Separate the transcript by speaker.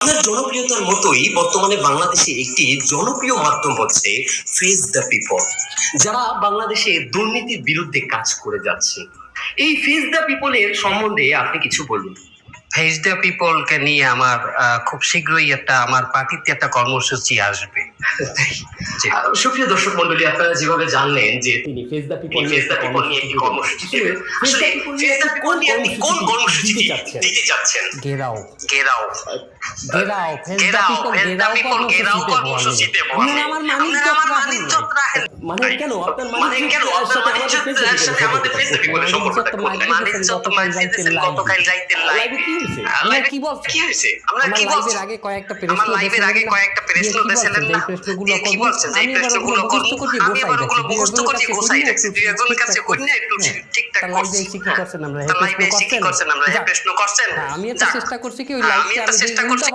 Speaker 1: আপনার জনপ্রিয়তার মতোই বর্তমানে বাংলাদেশে একটি জনপ্রিয় মাধ্যম হচ্ছে ফেস দ্য পিপল, যারা বাংলাদেশে দুর্নীতির বিরুদ্ধে কাজ করে যাচ্ছে। এই ফেস দ্য পিপলের সম্বন্ধে আপনি কিছু বলুন।
Speaker 2: ফেস দ্য পিপলকে নিয়ে আমার খুব শীঘ্রই আমার পার্টিতে একটা কর্মসূচি আসবে।
Speaker 1: সুপ্রিয় দর্শক মন্ডলী, আপনারা যেভাবে জানলেন যে তিনি ফেস দ্য পিপল নিয়ে একটি কর্মসূচি দেবেন, আসলে ফেস দ্য পিপল নিয়ে আপনি কোন কর্মসূচি দিতে চাচ্ছেন?
Speaker 2: ঘেরাও
Speaker 1: ঘেরাও
Speaker 2: ঘেরাও ফেস দ্য পিপল ঘেরাও কর্মসূচি দেব।
Speaker 3: আমার মানিজ্য রাখেন।
Speaker 1: মানে কেন আপনার মানিজ্যের সাথে আমাদের ফেস দ্য পিপলের সম্পর্কটা কোন?
Speaker 2: মানিজ্য তো মাইজিতেছেন গতকাল রাইতে লাইভে
Speaker 3: আমরা কি বলছি?
Speaker 1: কি হয়েছে? আমরা
Speaker 3: আমার
Speaker 1: কি বলছি?
Speaker 3: লাইভের আগে কয়েকটা
Speaker 2: আমার লাইভের আগে কয়েকটা প্রশ্ন দিয়েছিলেন না, দিয়ে কি বলছেন যে এই প্রশ্নগুলো করব, আমি আবার ওগুলো মুখস্থ করে গোছাই রাখছি। দুই একজনের কাছে অন্য একটু ঠিকঠাক করছি।
Speaker 3: লাইভে কি করছেন? আমরা
Speaker 2: লাইভে কি করছেন? আমরা এই প্রশ্ন করছেন।
Speaker 3: আমি একটা চেষ্টা করছি কি ওই লাইভে
Speaker 2: চেষ্টা করছি